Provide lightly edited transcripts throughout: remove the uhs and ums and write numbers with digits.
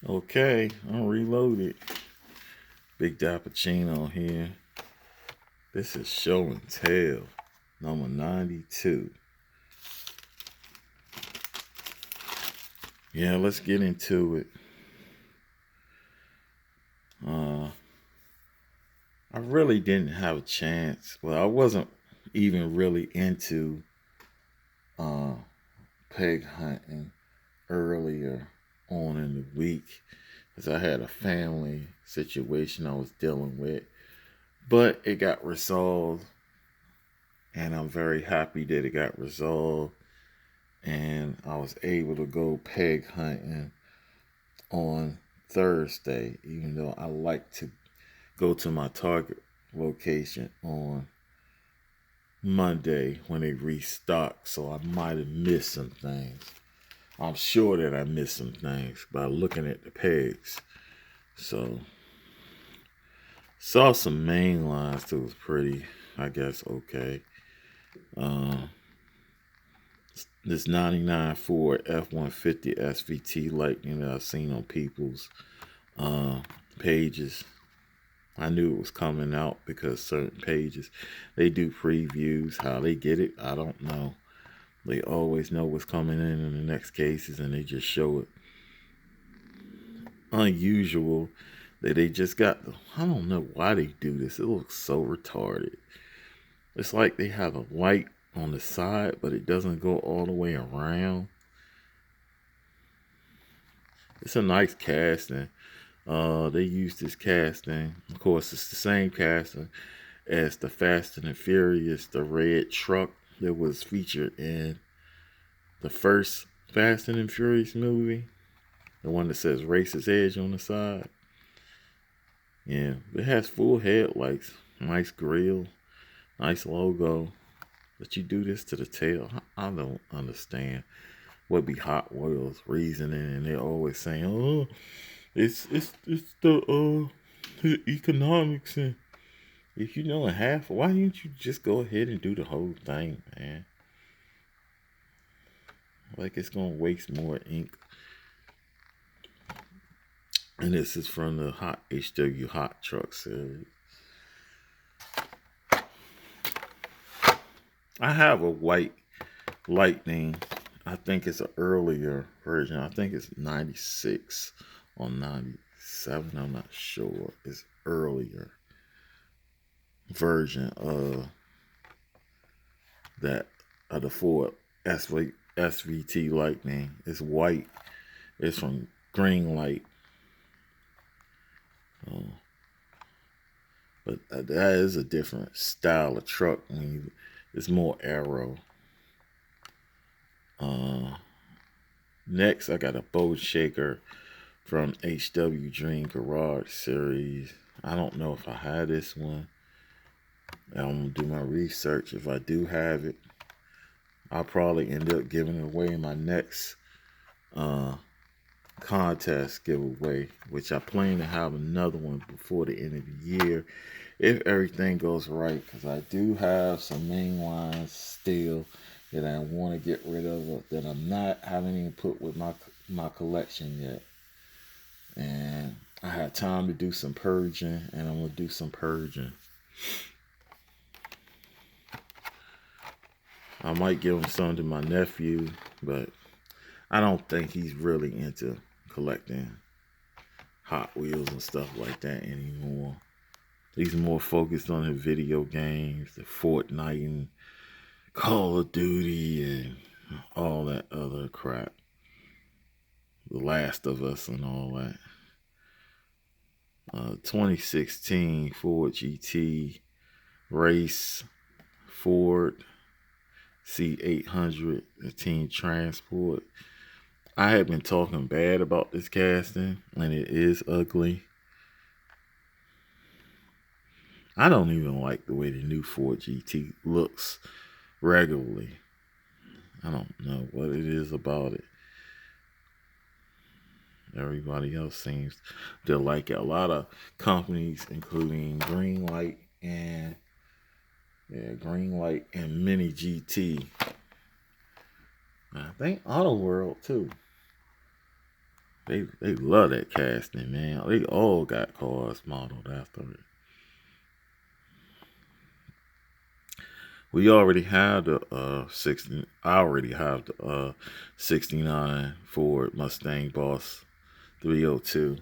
Okay, I'm reloaded. Big Dappuccino here. This is Show and Tell, number 92. Yeah, let's get into it. I really didn't have a chance. Well, I wasn't even really into peg hunting earlier on in the week because I had a family situation I was dealing with. But it got resolved, and I'm very happy that it got resolved. And I was able to go peg hunting on Thursday, even though I like to go to my target location on Monday when they restock. So I might have missed some things. I'm sure that I missed some things by looking at the pegs. So saw some main lines that was pretty, I guess, okay. This 99 Ford F-150 SVT Lightning that I've seen on people's pages. I knew it was coming out because certain pages, they do previews. How they get it, I don't know. They always know what's coming in the next cases, and they just show it. Unusual that they just got, I don't know why they do this. It looks so retarded. It's like they have a light on the side, but it doesn't go all the way around. It's a nice casting. They use this casting. Of course, it's the same casting as the Fast and the Furious, the red truck that was featured in the first Fast and the Furious movie. The one that says Racer's Edge on the side. Yeah, it has full headlights, nice grill, nice logo. But you do this to the tail, I don't understand what be Hot Wheels reasoning, and they're always saying, "Oh, it's the economics, and if you know in half, why didn't you just go ahead and do the whole thing, man? Like it's gonna waste more ink." And this is from the Hot HW Hot Truck series. I have a white Lightning. I think it's an earlier version. I think it's 96 or 97. I'm not sure. It's earlier version of that of the Ford SVT Lightning. It's white. It's from Greenlight. But that is a different style of truck. It's more aero. Next, I got a boat shaker from HW Dream Garage series. I don't know if I have this one. I'm gonna do my research. If I do have it, I'll probably end up giving it away in my next contest giveaway, which I plan to have another one before the end of the year if everything goes right, because I do have some main lines still that I want to get rid of that I'm not having even put with my collection yet. And I had time to do some purging, and I'm gonna do some purging. I might give him some to my nephew, but I don't think he's really into collecting Hot Wheels and stuff like that anymore. He's more focused on his video games, the Fortnite and Call of Duty and all that other crap. The Last of Us and all that. 2016 Ford GT Race Ford C800 Team Transport. I have been talking bad about this casting, and it is ugly. I don't even like the way the new Ford GT looks regularly. I don't know what it is about it. Everybody else seems to like it. A lot of companies, including Greenlight and Mini GT. I think Auto World too. They love that casting, man. They all got cars modeled after it. We already have the 60. I already have the 69 Ford Mustang Boss 302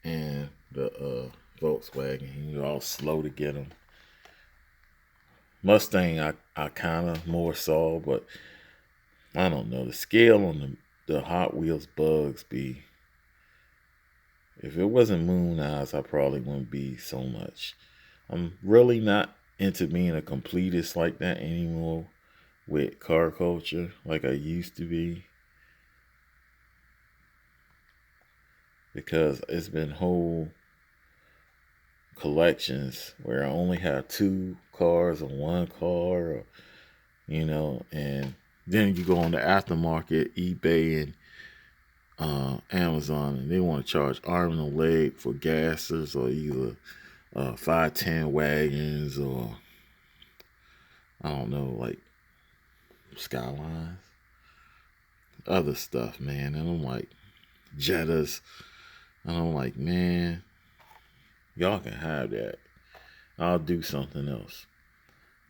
and the Volkswagen. You're all slow to get them. Mustang, I kind of more saw, but I don't know. The scale on the Hot Wheels bugs be. If it wasn't Moon Eyes, I probably wouldn't be so much. I'm really not into being a completist like that anymore with car culture like I used to be. Because it's been whole collections where I only have 2 cars or 1 car, or, and then you go on the aftermarket, eBay and Amazon, and they want to charge arm and a leg for gases or either 510 wagons or I don't know, like Skylines, other stuff, man. And I'm like, Jettas. And I'm like, man, y'all can have that. I'll do something else.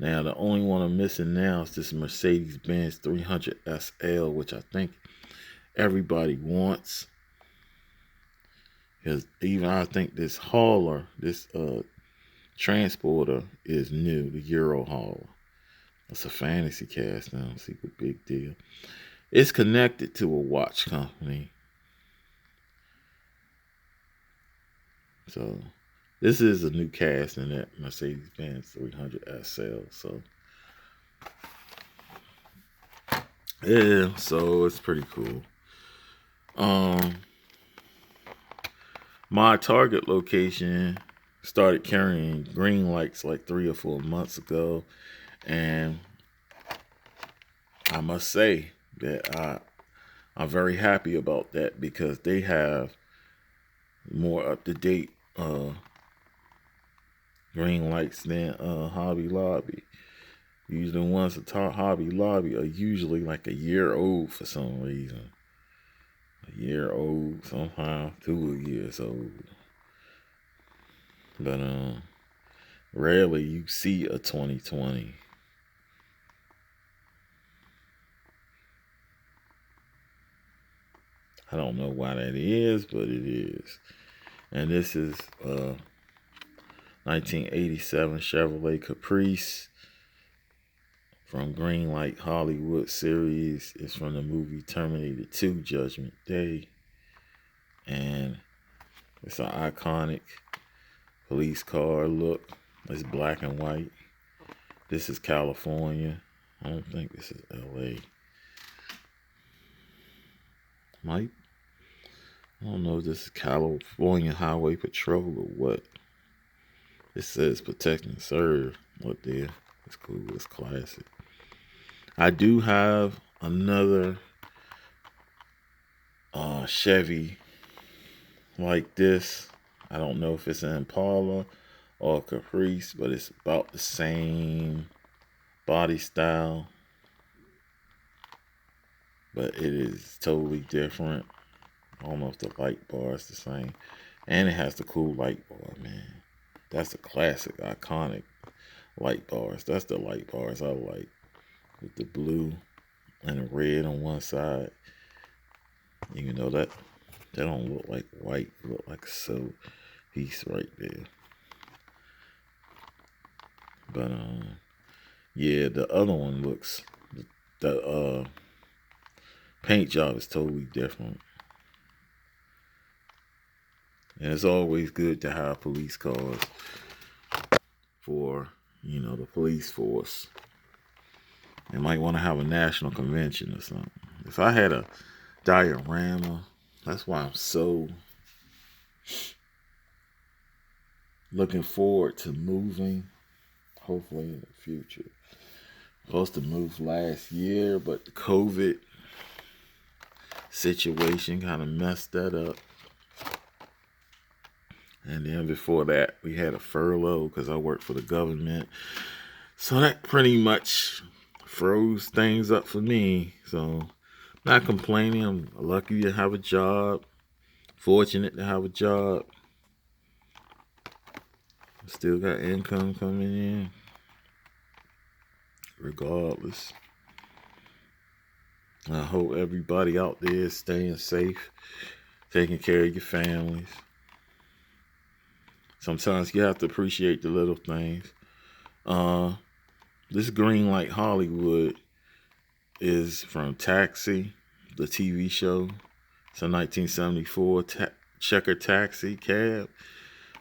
Now, the only one I'm missing now is this Mercedes-Benz 300 SL, which I think everybody wants. Because even I think this hauler, this transporter is new, the Euro hauler. It's a fantasy cast now. See what big deal. It's connected to a watch company. So this is a new cast in that Mercedes-Benz 300 SL. So yeah, so it's pretty cool. My Target location started carrying Greenlights like 3 or 4 months ago, and I must say that I'm very happy about that because they have more up to date Greenlights than Hobby Lobby. Usually the ones at Hobby Lobby are usually like a year old for some reason. A year old, sometimes 2 years old. But rarely you see a 2020. I don't know why that is, but it is. And this is 1987 Chevrolet Caprice from Greenlight Hollywood series. It's from the movie Terminator 2 Judgment Day. And it's an iconic police car look. It's black and white. This is California. I don't think this is LA. Might. I don't know if this is California Highway Patrol or what. It says protect and serve up there. It's cool. It's classic. I do have another Chevy like this. I don't know if it's an Impala or Caprice, but it's about the same body style. But it is totally different. I don't know if the light bar is the same. And it has the cool light bar, man. That's the classic, iconic light bars. That's the light bars I like. With the blue and the red on one side. Even though that don't look like white. It look like a silver piece right there. But yeah, the other one looks, the paint job is totally different. And it's always good to have police cars for, the police force. They might want to have a national convention or something. If I had a diorama, that's why I'm so looking forward to moving, hopefully in the future. Supposed to move last year, but the COVID situation kind of messed that up. And then before that, we had a furlough because I worked for the government. So that pretty much froze things up for me. So Not complaining. I'm lucky to have a job. Fortunate to have a job. Still got income coming in. Regardless. I hope everybody out there is staying safe, taking care of your families. Sometimes you have to appreciate the little things. This Greenlight Hollywood is from Taxi, the TV show. It's a 1974 checker taxi cab.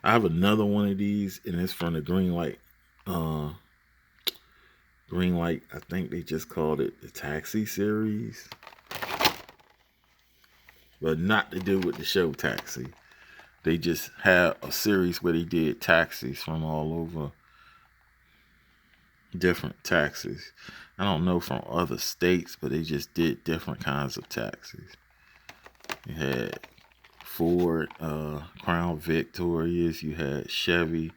I have another one of these, and it's from the Greenlight. Greenlight, I think they just called it the Taxi series, but not to do with the show Taxi. They just had a series where they did taxis from all over, different taxis. I don't know from other states, but they just did different kinds of taxis. You had Ford, Crown Victorias. You had Chevy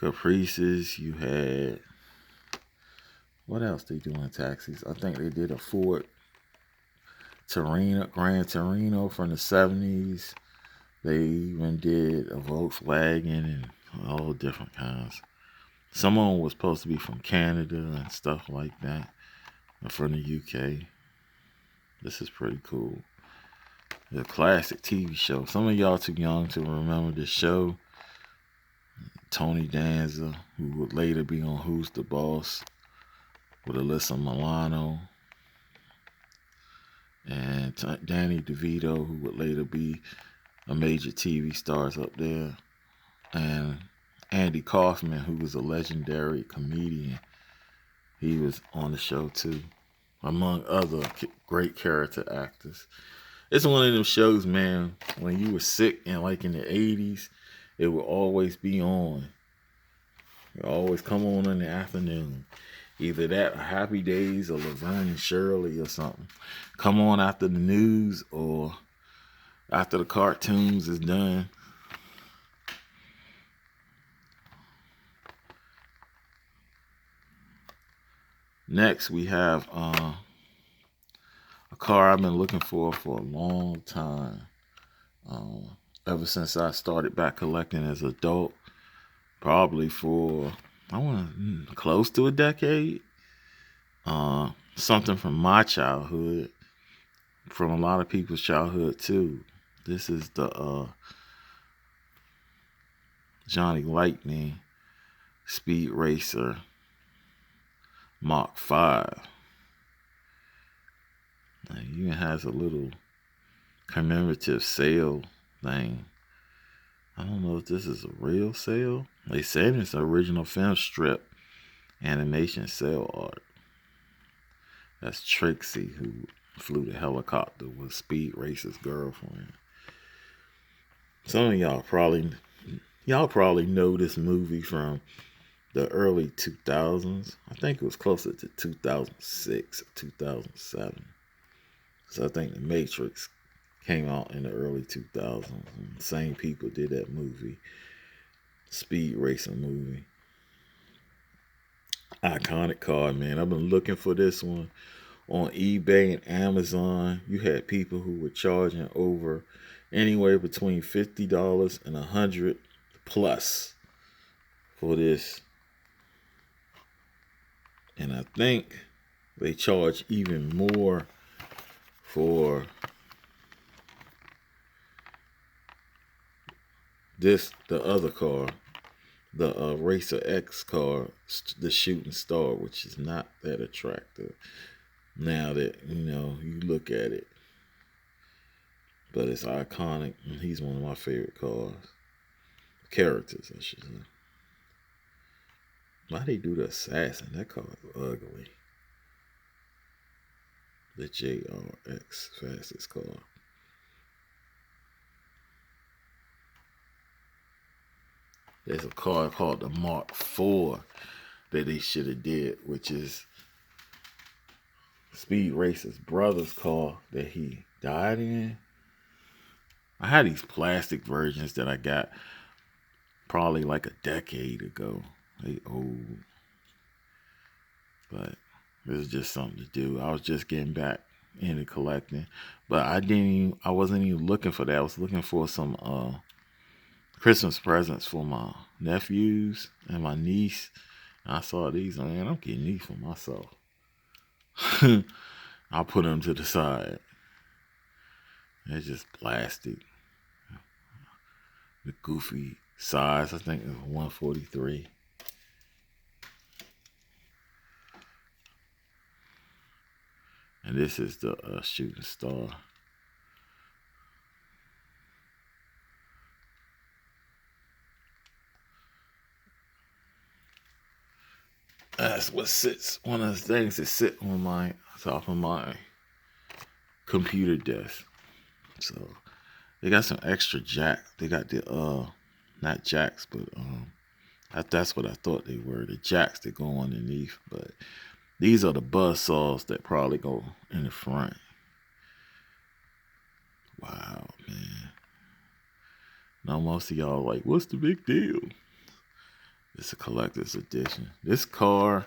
Caprices. You had, what else they do in taxis? I think they did a Ford Grand Torino from the 70s. They even did a Volkswagen and all different kinds. Some of them was supposed to be from Canada and stuff like that, or from the UK. This is pretty cool. It's a classic TV show. Some of y'all too young to remember this show. Tony Danza, who would later be on Who's the Boss with Alyssa Milano. And Danny DeVito, who would later be a major TV stars up there. And Andy Kaufman, who was a legendary comedian. He was on the show too, among other great character actors. It's one of them shows, man, when you were sick and like in the 80s, it would always be on. It would always come on in the afternoon. Either that or Happy Days or Laverne and Shirley or something. Come on after the news or after the cartoons is done. Next, we have a car I've been looking for a long time. Ever since I started back collecting as an adult, probably for close to a decade. Something from my childhood, from a lot of people's childhood too. This is the Johnny Lightning Speed Racer Mach 5. It even has a little commemorative sail thing. I don't know if this is a real sail. They said it's an original film strip animation sail art. That's Trixie, who flew the helicopter with Speed Racer's girlfriend. Some of y'all probably know this movie from the early 2000s. I think it was closer to 2006 or 2007. So I think The Matrix came out in the early 2000s. And the same people did that movie, Speed Racing movie. Iconic car, man. I've been looking for this one on eBay and Amazon. You had people who were charging over anywhere between $50 and $100 plus for this. And I think they charge even more for this, the other car, the Racer X car, the Shooting Star, which is not that attractive now that, you look at it. But it's iconic, and he's one of my favorite cars. Characters, I should say. Why they do the Assassin? That car is ugly. The JRX, fastest car. There's a car called the Mark IV that they should have did, which is Speed Racer's brother's car that he died in. I had these plastic versions that I got probably like a decade ago. They old. But it was just something to do. I was just getting back into collecting. But I wasn't even looking for that. I was looking for some Christmas presents for my nephews and my niece. And I saw these, man, I'm getting these for myself. I'll put them to the side. They're just plastic. The goofy size, I think it's 143. And this is the shooting star. That's what sits, one of the things that sit on my top of my computer desk. So they got some extra jacks. They got the not jacks, but that's what I thought they were. The jacks that go underneath, but these are the buzz saws that probably go in the front. Wow, man. Now most of y'all like, what's the big deal? It's a collector's edition. This car,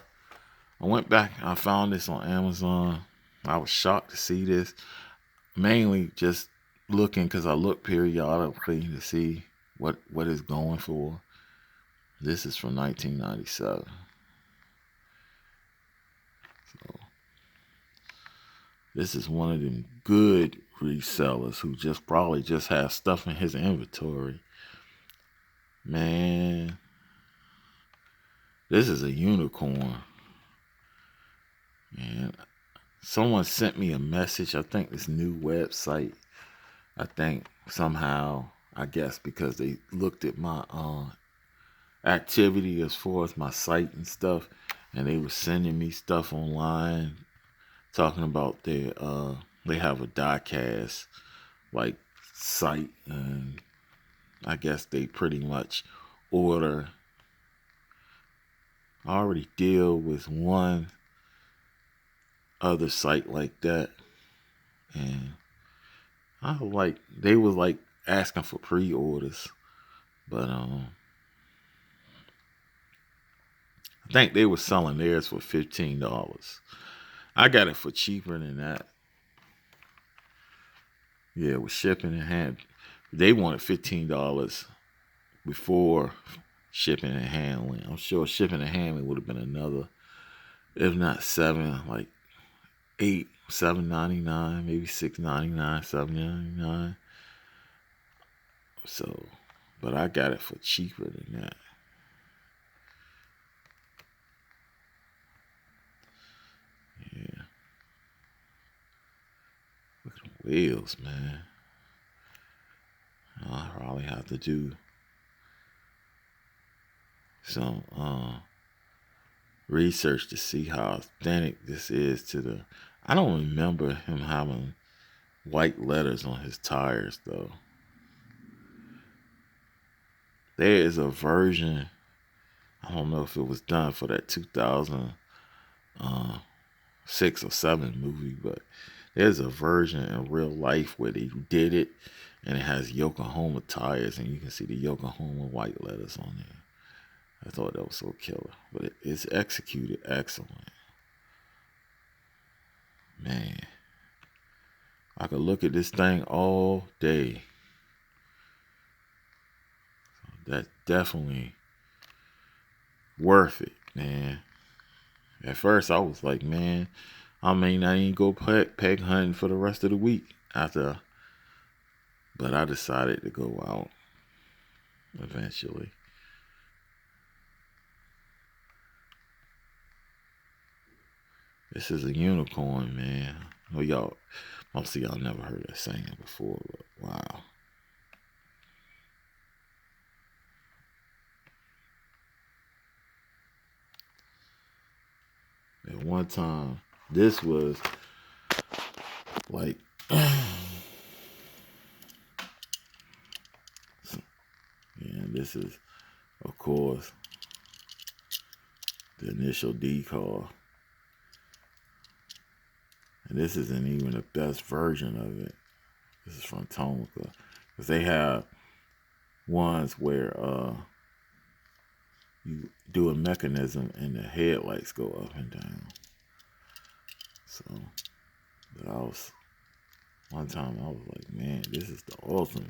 I went back, I found this on Amazon. I was shocked to see this. Mainly just looking, because I look periodically to see what it's going for. This is from 1997. So this is one of them good resellers who just probably just has stuff in his inventory. Man, this is a unicorn. And someone sent me a message. I think this new website. I think somehow, I guess because they looked at my activity as far as my site and stuff, and they were sending me stuff online talking about their they have a diecast like site, and I guess they pretty much order. I already deal with one other site like that, and they was like asking for pre-orders, but I think they were selling theirs for $15. I got it for cheaper than that. Yeah, with shipping and hand, they wanted $15 before shipping and handling. I'm sure shipping and handling would have been another, if not $7, like $7.99, maybe $6.99, $7.99. So, but I got it for cheaper than that. Yeah. Look at the wheels, man. I'll probably have to do some research to see how authentic this is to the. I don't remember him having white letters on his tires though. There is a version. I don't know if it was done for that 2006 or 7 movie, but there's a version in real life where they did it, and it has Yokohama tires, and you can see the Yokohama white letters on there. I thought that was so killer, but it's executed excellent. Man, I could look at this thing all day. That's definitely worth it, man. At first, I was like, man, I may not even go peg hunting for the rest of the week after, but I decided to go out eventually. This is a unicorn, man. Well, most of y'all never heard that saying before, but wow. At one time, this was like, yeah, this is, of course, the initial decal. And this isn't even the best version of it. This is from Tomica. Because they have ones where you do a mechanism and the headlights go up and down. So But one time I was like, man, this is the ultimate.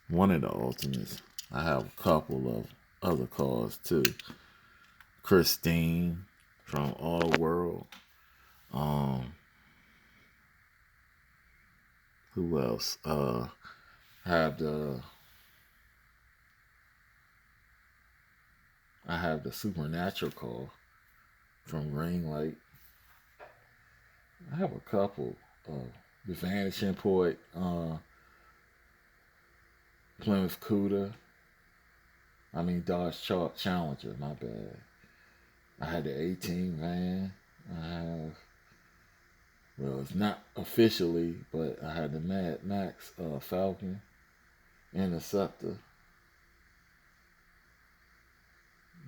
One of the ultimates. I have a couple of other cars too. Christine from All World. Um, who else? Have the I have the Supernatural car from Greenlight. I have a couple. The Vanishing Point, Plymouth Cuda. Dodge Challenger. My bad. I had the 18 van. I have. Well, it's not officially, but I had the Mad Max Falcon Interceptor.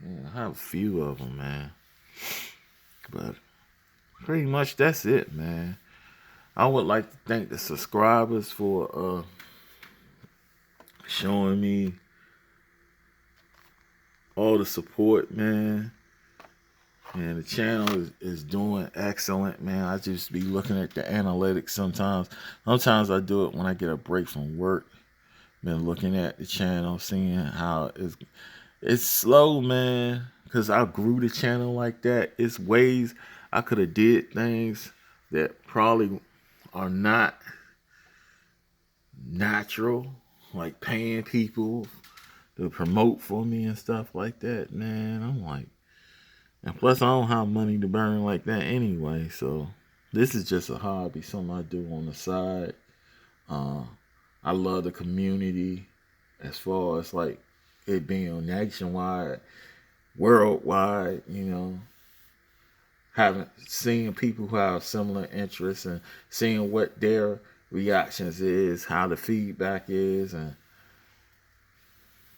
Yeah, I have a few of them, man. But pretty much that's it, man. I would like to thank the subscribers for showing me all the support, man. And the channel is doing excellent, man. I just be looking at the analytics sometimes. Sometimes I do it when I get a break from work. Been looking at the channel, seeing how it's slow, man. Because I grew the channel like that. It's ways I could have did things that probably are not natural, like paying people to promote for me and stuff like that, man. I'm like, and plus I don't have money to burn like that anyway, so this is just a hobby, something I do on the side. I love the community as far as like it being nationwide, worldwide, seeing people who have similar interests and seeing what their reactions is, how the feedback is, and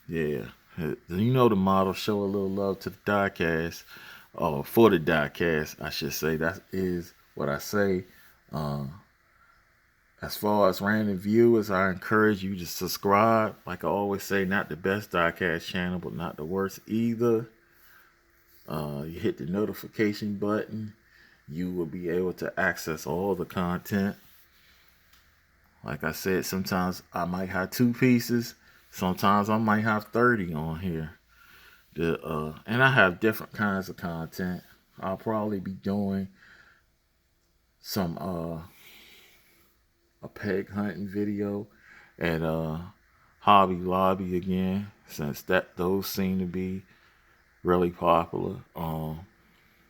yeah, the motto, show a little love to the diecast, or for the diecast, I should say. That is what I say. As far as random viewers, I encourage you to subscribe. Like I always say, not the best diecast channel, but not the worst either. You hit the notification button, you will be able to access all the content. Like I said, sometimes I might have 2 pieces. Sometimes I might have 30 on here. And I have different kinds of content. I'll probably be doing some a peg hunting video at Hobby Lobby again, since those seem to be really popular.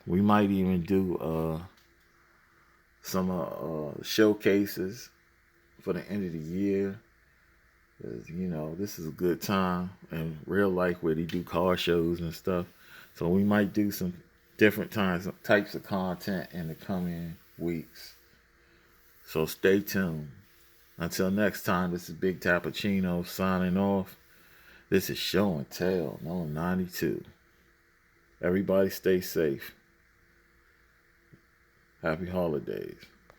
We might even do some showcases for the end of the year. Because, this is a good time in real life where they do car shows and stuff. So we might do some different types of content in the coming weeks. So stay tuned. Until next time, this is Big Tappuccino signing off. This is Show and Tell, no 92. Everybody stay safe. Happy holidays.